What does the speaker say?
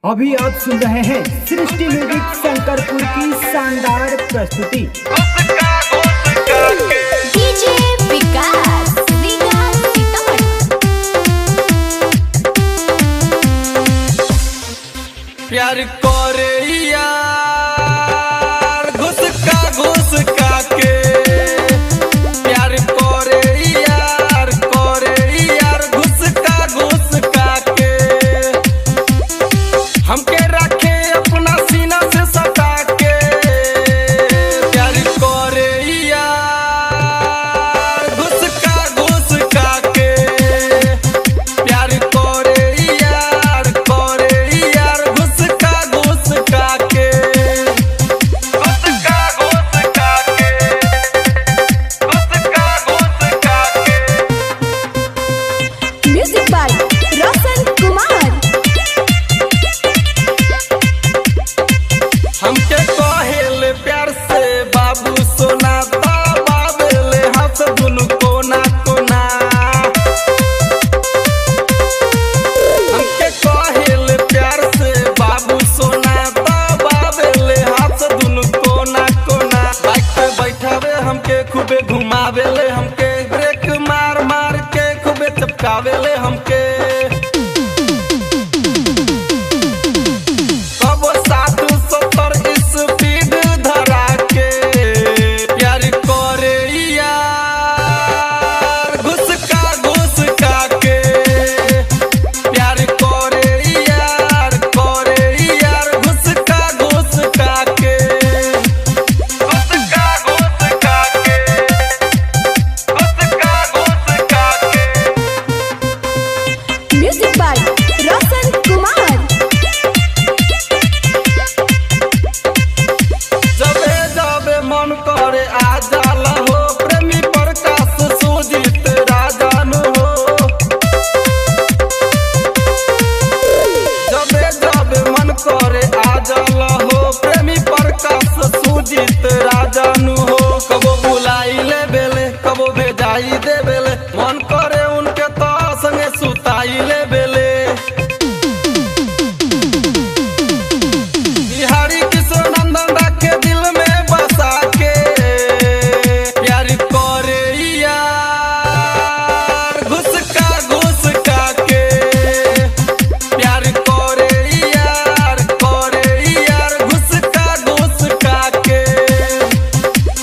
अभी आप सुन रहे हैं सृष्टि म्यूजिक शंकरपुर की शानदार प्रस्तुति। डीजे विकास प्यार करे यार घुस का के प्यार करे यार घुस का के हमके रखे अपना सीना से सटा के प्यार करे यार घुस का के प्यार करे यार घुस का के म्यूजिक बाय रोशन कुमार। हमके कहेले प्यार से बाबू सोना बाबेले हाथ दुनु कोना कोना हमके कहेले प्यार से बाबू सोना बाबेले हाथ दुनु कोना कोना बाइक पे बैठावे हमके खूबे घुमावेले हमके ब्रेक मार मार के खूबे चपकावेले हमके कबो 60-70 स्पीड धरा के प्यार करे यार घुस का के प्यार करे यार घुस का के म्यूजिक बाय रोशन कुमार। जबे जबे मन करे आ जाला हो प्रेमी प्रकाश सुजीत राजानु हो जबे जबे मन करे आ जाला हो प्रेमी प्रकाश सुजीत